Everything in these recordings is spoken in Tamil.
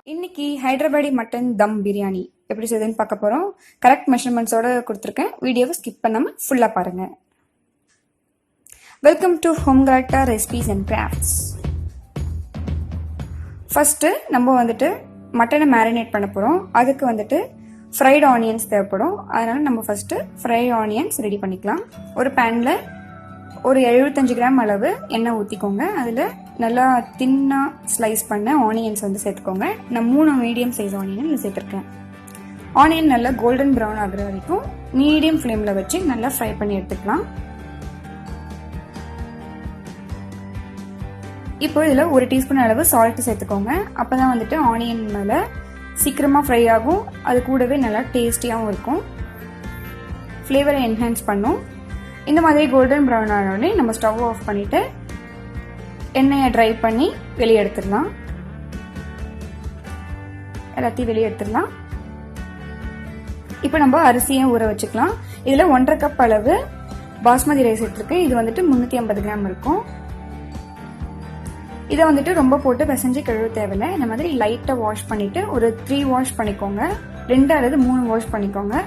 இன்னைக்கு ஹைதராபாடி மட்டன் தம் பிரியாணி எப்படி செய்யுதுன்னு பார்க்க போறோம். கரெக்ட் மெஷர்மெண்ட்ஸோட கொடுத்துருக்கேன். வீடியோவை ஸ்கிப் பண்ணாம ஃபுல்லா பாருங்க. வெல்கம் டு ஹோம்காலட்டா ரெசிபீஸ் அண்ட் கிராஃப்ட்ஸ். ஃபர்ஸ்ட் நம்ம மட்டனை மேரினேட் பண்ண போறோம். அதுக்கு ஃப்ரைட் ஆனியன்ஸ் தேவைப்படும். அதனால நம்ம ஃபர்ஸ்ட் ஃப்ரைட் ஆனியன்ஸ் ரெடி பண்ணிக்கலாம். ஒரு பேன்ல ஒரு 75 கிராம் அளவு எண்ணெய் ஊற்றிக்கோங்க. அதில் நல்லா தின்னாக ஸ்லைஸ் பண்ண ஆனியன்ஸ் சேர்த்துக்கோங்க. நான் 3 மீடியம் சைஸ் ஆனியன் இதில் சேர்த்துருக்கேன். ஆனியன் நல்லா கோல்டன் ப்ரௌன் ஆகுற வரைக்கும் மீடியம் ஃப்ளேமில் வச்சு நல்லா ஃப்ரை பண்ணி எடுத்துக்கலாம். இப்போ இதில் 1 டீஸ்பூன் அளவு சால்ட் சேர்த்துக்கோங்க. அப்போ தான் ஆனியன் மேலே சீக்கிரமாக ஃப்ரை ஆகும். அது கூடவே நல்லா டேஸ்டியாகவும் இருக்கும். ஃப்ளேவரை என்ஹான்ஸ் பண்ணும். இந்த மாதிரி கோல்டன் ப்ரௌன் ஆனோடனே நம்ம ஸ்டவ் ஆஃப் பண்ணிட்டு எண்ணெயை ட்ரை பண்ணி வெளியே எடுத்துடலாம். எல்லாத்தையும் வெளியே எடுத்துடலாம். இப்போ நம்ம அரிசியை ஊற வச்சுக்கலாம். இதில் 1.5 கப் அளவு பாஸ்மதி ரைஸ் எடுத்துருக்கேன். இது 350 கிராம் இருக்கும். இதை ரொம்ப போட்டு பிசைஞ்சு கழுவ தேவையில்லை. இந்த மாதிரி லைட்டாக வாஷ் பண்ணிட்டு ஒரு 3 வாஷ் பண்ணிக்கோங்க. 2 அல்லது 3 வாஷ் பண்ணிக்கோங்க.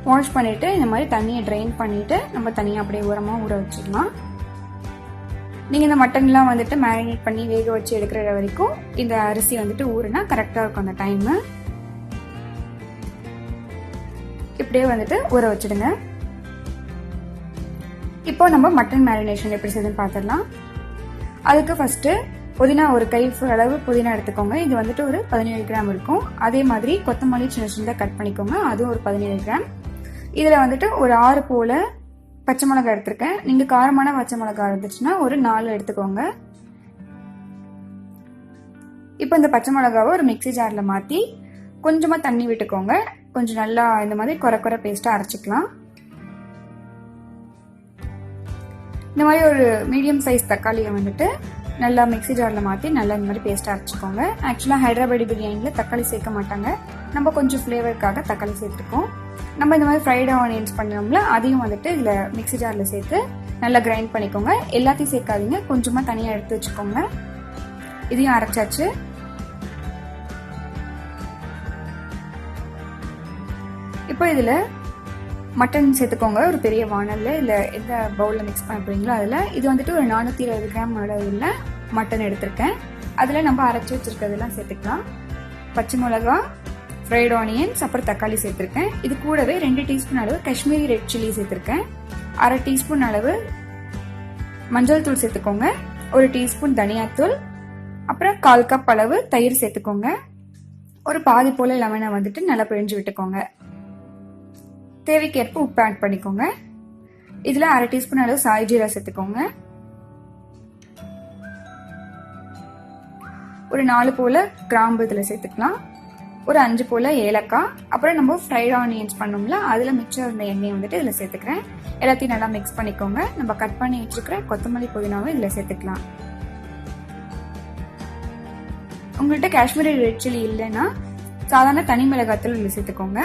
வாஷ் பண்ணிட்டு இந்த மாதிரி தண்ணியை ட்ரைன் பண்ணிட்டு நம்ம தனியாக அப்படியே ஓரமாக ஊற வச்சிடலாம். நீங்கள் இந்த மட்டன்லாம் மேரினேட் பண்ணி வேக வச்சு எடுக்கிற வரைக்கும் இந்த அரிசி ஊறுனா கரெக்டாக இருக்கும் அந்த டைமு. இப்படியே ஊற வச்சிடுங்க. இப்போ நம்ம மட்டன் மேரினேஷன் எப்படி செய்யுதுன்னு பார்த்துடலாம். அதுக்கு ஃபர்ஸ்ட் புதினா ஒரு கை அளவு புதினா எடுத்துக்கோங்க. இது ஒரு 17 கிராம் இருக்கும். அதே மாதிரி கொத்தமல்லி சின்ன சின்னதாக கட் பண்ணிக்கோங்க. அதுவும் ஒரு 17 கிராம். இதில் ஒரு 6 போல பச்சை மிளகாய் எடுத்திருக்கேன். நீங்கள் காரமான பச்சை மிளகாய் இருந்துச்சுன்னா ஒரு 4 எடுத்துக்கோங்க. இப்போ இந்த பச்சை மிளகாவை ஒரு மிக்சி ஜாரில் மாற்றி கொஞ்சமாக தண்ணி விட்டுக்கோங்க. கொஞ்சம் நல்லா இந்த மாதிரி குறை பேஸ்ட்டாக அரைச்சிக்கலாம். இந்த மாதிரி ஒரு மீடியம் சைஸ் தக்காளியை நல்லா மிக்சி ஜாரில் மாற்றி நல்லா இந்த மாதிரி பேஸ்ட்டாக அரைச்சிக்கோங்க. ஆக்சுவலாக ஹைதராபாடி பிரியாணியில் தக்காளி சேர்க்க மாட்டாங்க. நம்ம கொஞ்சம் ஃப்ளேவருக்காக தக்காளி சேர்த்துருக்கோம். நம்ம இந்த மாதிரி ஃப்ரைட் ஆனியன்ஸ் பண்ணோம்ல, அதையும் இதில் மிக்சி ஜாரில் சேர்த்து நல்லா கிரைண்ட் பண்ணிக்கோங்க. எல்லாத்தையும் சேர்க்காதீங்க, கொஞ்சமாக தனியாக எடுத்து வச்சுக்கோங்க. இதையும் அரைச்சாச்சு. இப்போ இதில் மட்டன் சேர்த்துக்கோங்க. ஒரு பெரிய வானலில் இல்லை எந்த பவுலில் மிக்ஸ் பண்ண போறீங்களோ அதில். இது ஒரு 420 கிராம் அளவில் மட்டன் எடுத்திருக்கேன். அதில் நம்ம அரைச்சி வச்சிருக்கிறதெல்லாம் சேர்த்துக்கலாம். பச்சை மிளகா, ஃப்ரைட் ஆனியன்ஸ், அப்புறம் தக்காளி சேர்த்துருக்கேன். இது கூடவே 2 டீஸ்பூன் அளவு காஷ்மீரி ரெட் சில்லி சேர்த்துருக்கேன். 1/2 டீஸ்பூன் அளவு மஞ்சள் தூள் சேர்த்துக்கோங்க. 1 டீஸ்பூன் தனியாத்தூள், அப்புறம் 1/4 கப் அளவு தயிர் சேர்த்துக்கோங்க. ஒரு பாதி போல லெமனை நல்லா பிழிஞ்சு விட்டுக்கோங்க. தேவைக்கேற்ப உப்பு ஆட் பண்ணிக்கோங்க. இதில் 1/2 டீஸ்பூன் அளவு சாய் ஜீரா சேர்த்துக்கோங்க. ஒரு 4 போல கிராம்பு இதில் சேர்த்துக்கலாம். ஒரு 5 போல ஏலக்காய், அப்புறம் நம்ம ஃப்ரைட் ஆனியன்ஸ் பண்ணோம்ல, அதில் மிச்சம் இருந்த எண்ணெயை இதில் சேர்த்துக்கிறேன். எல்லாத்தையும் நல்லா மிக்ஸ் பண்ணிக்கோங்க. நம்ம கட் பண்ணி வச்சுருக்கிற கொத்தமல்லி புதினாவை இதில் சேர்த்துக்கலாம். உங்கள்கிட்ட காஷ்மீரி ரெட் சில்லி இல்லைன்னா சாதாரண தனி மிளகாத்தூள் இதில் சேர்த்துக்கோங்க.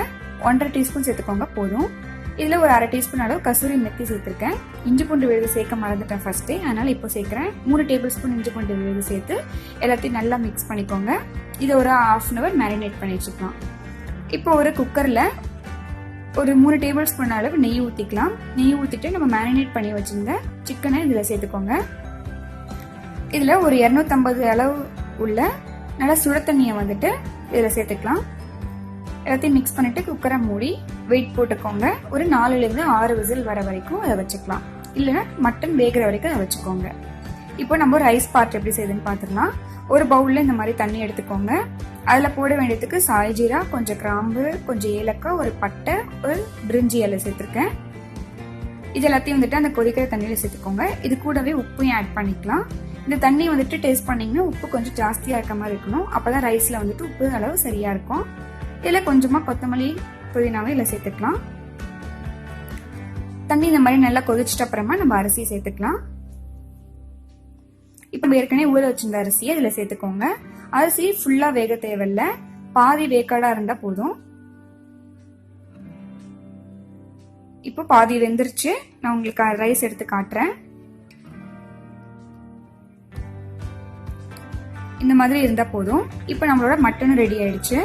1.5 டீஸ்பூன் சேர்த்துக்கோங்க போதும். இதில் ஒரு 1/2 டீஸ்பூன் அளவு கசூரி மெத்தி சேர்த்துருக்கேன். இஞ்சி பூண்டு விழுது சேர்க்க மறந்துட்டேன் ஃபர்ஸ்டே, அதனால இப்போ சேர்க்குறேன். 3 டேபிள் ஸ்பூன் இஞ்சி பூண்டு விழுது சேர்த்து எல்லாத்தையும் நல்லா மிக்ஸ் பண்ணிக்கோங்க. இதை ஒரு 1/2 அன் ஹவர் மேரினேட் பண்ணி வச்சுக்கலாம். இப்போ ஒரு குக்கரில் ஒரு 3 டேபிள் ஸ்பூன் அளவு நெய் ஊற்றிக்கலாம். நெய் ஊற்றிட்டு நம்ம மேரினேட் பண்ணி வச்சுருந்த சிக்கனை இதில் சேர்த்துக்கோங்க. இதில் ஒரு 250 அளவு உள்ள நல்லா சுட தண்ணியை இதில் சேர்த்துக்கலாம். எல்லாத்தையும் மிக்ஸ் பண்ணிட்டு குக்கரை மூடி வெயிட் போட்டுக்கோங்க. ஒரு 4லேருந்து 6 விசில் வர வரைக்கும் அதை வச்சுக்கலாம். இல்லைன்னா மட்டன் வேகிற வரைக்கும் அதை வச்சுக்கோங்க. இப்போ நம்ம ரைஸ் பார்ட் எப்படி செய்யுதுன்னு பார்த்துக்கலாம். ஒரு பவுலில் இந்த மாதிரி தண்ணி எடுத்துக்கோங்க. அதில் போட வேண்டியதுக்கு சாய் ஜீரா, கொஞ்சம் கிராம்பு, கொஞ்சம் ஏலக்காய், ஒரு பட்டை, ஒரு பிரிஞ்சி இலை சேர்த்துருக்கேன். இது எல்லாத்தையும் அந்த கொதிக்கிற தண்ணியில் சேர்த்துக்கோங்க. இது கூடவே உப்பையும் ஆட் பண்ணிக்கலாம். இந்த தண்ணி டேஸ்ட் பண்ணிங்கன்னா உப்பு கொஞ்சம் ஜாஸ்தியாக இருக்க மாதிரி இருக்கணும். அப்போ தான் ரைஸில் உப்பு அளவு சரியாக இருக்கும். இதில் கொஞ்சமாக கொத்தமல்லி புதினாவை இதில் சேர்த்துக்கலாம். தண்ணி இந்த மாதிரி நல்லா கொதிச்சிட்ட அப்புறமா நம்ம அரிசியை சேர்த்துக்கலாம். இப்போ ஏற்கனவே ஊற வச்சிருந்த அரிசியை இதில் சேர்த்துக்கோங்க. அரிசி ஃபுல்லாக வேக தேவையில்லை, பாதி வேக்காடாக இருந்தால் போதும். இப்போ பாதி வெந்துருச்சு. நான் உங்களுக்கு ரைஸ் எடுத்து காட்டுறேன். இந்த மாதிரி இருந்தா போதும். இப்போ நம்மளோட மட்டன் ரெடி ஆயிடுச்சு.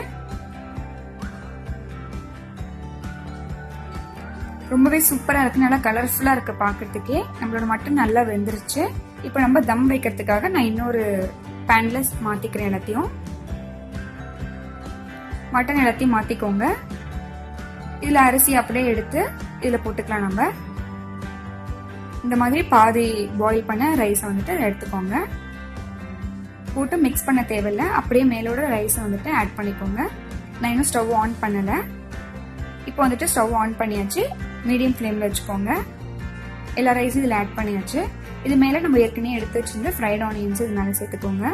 ரொம்பவே சூப்பரா இருக்கு, நல்லா கலர்ஃபுல்லா இருக்கு பாக்கிறதுக்கே. நம்மளோட மட்டன் நல்லா வெந்துருச்சு. இப்போ நம்ம தம் வைக்கிறதுக்காக நான் இன்னொரு பேன்ல மாத்திக்கிறேன். எல்லாத்தையும் மட்டன் எல்லாத்தையும் மாத்திக்கோங்க. இதுல அரிசி அப்படியே எடுத்து இதுல போட்டுக்கலாம். நம்ம இந்த மாதிரி பாதி பாயில் பண்ண ரைஸ் வந்துட்டு எடுத்துக்கோங்க. போட்டு மிக்ஸ் பண்ண தேவையில்லை, அப்படியே மேலோட ரைஸ் வந்துட்டு ஆட் பண்ணிக்கோங்க. நான் இன்னும் ஸ்டவ் ஆன் பண்ணல. இப்போ வந்துட்டு ஸ்டவ் ஆன் பண்ணியாச்சு. மீடியம் ஃப்ளேம்ல வச்சுக்கோங்க. எல்லா ரைஸும் இதில் ஆட் பண்ணியாச்சு. இது மேலே நம்ம ஏற்கனவே எடுத்து வச்சிருந்த ஃப்ரைட் ஆனியன்ஸ் இது மேலே சேர்த்துக்கோங்க.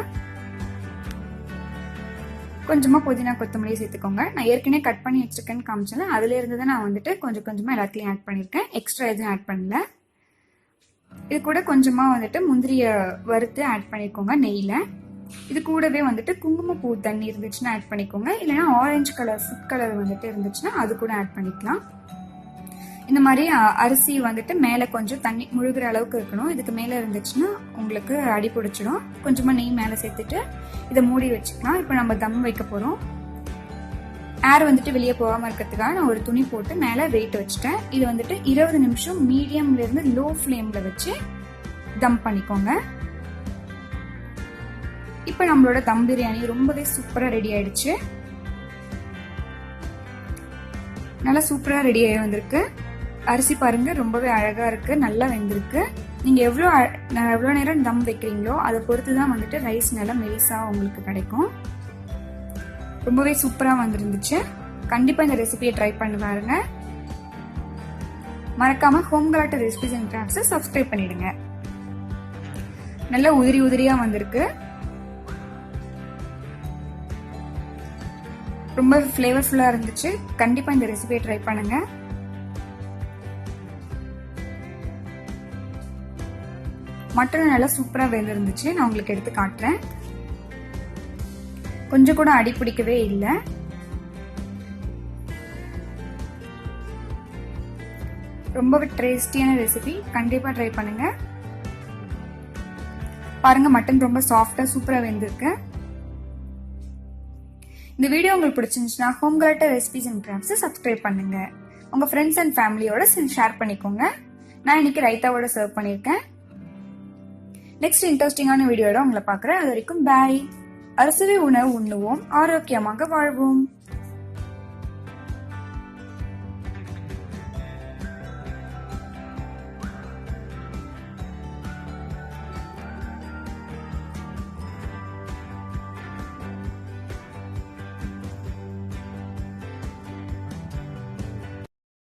கொஞ்சமா புதினா கொத்தமல்லி சேர்த்துக்கோங்க. நான் ஏற்கனவே கட் பண்ணி வச்சிருக்கேன்னு காமிச்சேன், அதுல இருந்து தான் நான் வந்துட்டு கொஞ்சம் கொஞ்சமா எல்லாத்தையும் ஆட் பண்ணிருக்கேன். எக்ஸ்ட்ரா எதுவும் ஆட் பண்ணல. இது கூட கொஞ்சமா வந்துட்டு முந்திரிய வறுத்து ஆட் பண்ணிக்கோங்க நெய்ல. இது கூடவே வந்துட்டு குங்குமப்பூ தண்ணி இருந்துச்சுன்னா ஆட் பண்ணிக்கோங்க. இல்லைன்னா ஆரஞ்சு கலர் ஃபுட் கலர் வந்துட்டு இருந்துச்சுன்னா அது கூட ஆட் பண்ணிக்கலாம். இந்த மாதிரி அரிசி வந்துட்டு மேல கொஞ்சம் தண்ணி முழுகிற அளவுக்கு இருக்கணும். இதுக்கு மேல இருந்துச்சுன்னா உங்களுக்கு அடி பிடிச்சிடும். கொஞ்சமா நெய் மேல சேர்த்துட்டு இதை மூடி வச்சுக்கலாம். இப்போ நம்ம தம் வைக்க போறோம். ஏர் வந்துட்டு வெளியே போகாம இருக்கிறதுக்காக நான் ஒரு துணி போட்டு மேல வெயிட் வச்சுட்டேன். இது வந்துட்டு 20 நிமிஷம் மீடியம்ல இருந்து லோ ஃப்ளேம்ல வச்சு தம் பண்ணிக்கோங்க. இப்போ நம்மளோட தம் பிரியாணி ரொம்பவே சூப்பரா ரெடி ஆயிடுச்சு. நல்லா சூப்பரா ரெடி ஆகி வந்திருக்கு. அரிசி பாருங்க ரொம்பவே அழகா இருக்கு, நல்லா வெந்திருக்கு. நீங்க எவ்வளவு நேரம் தம் வைக்கிறீங்களோ அதை பொறுத்து தான் வந்துட்டு ரைஸ் நல்லா மெலிசா உங்களுக்கு கிடைக்கும். ரொம்பவே சூப்பரா வந்திருந்துச்சு. கண்டிப்பா இந்த ரெசிபியை ட்ரை பண்ணி பாருங்க. மறக்காம ஹோம்காலட்டா ரெசிபிஸ் அண்ட் கிராஃப்ட்ஸ் சப்ஸ்கிரைப் பண்ணிடுங்க. நல்லா உதிரி உதிரியா வந்திருக்கு. ரொம்ப ஃபிளேவர்ஃபுல்லா இருந்துச்சு. கண்டிப்பா இந்த ரெசிபியை ட்ரை பண்ணுங்க. மட்டன் நல்லா சூப்பரா வெந்திருந்துச்சு. நான் உங்களுக்கு எடுத்து காட்டுறேன். கொஞ்சம் கூட அடி பிடிக்கவே இல்லை. ரொம்பவே டேஸ்டியான ரெசிபி, கண்டிப்பா ட்ரை பண்ணுங்க. பாருங்க மட்டன் ரொம்ப சாஃப்டா சூப்பரா வெந்திருக்கு. இந்த வீடியோ உங்களுக்கு பிடிச்சிருந்துச்சுன்னா ஹோம்காலட்டா ரெசிபிஸ் அண்ட் கிராஃப்ட்ஸ் சப்ஸ்கிரைப் பண்ணுங்க. உங்க ஃப்ரெண்ட்ஸ் அண்ட் ஃபேமிலியோட ஷேர் பண்ணிக்கோங்க. நான் இன்னைக்கு ரைத்தாவோட சர்வ் பண்ணிருக்கேன். நெக்ஸ்ட் இன்ட்ரெஸ்டிங்கான வீடியோட உங்களை பார்க்குறேன். அது வரைக்கும் பாய். அரிசி உணவு உண்ணுவோம், ஆரோக்கியமாக வாழ்வோம்.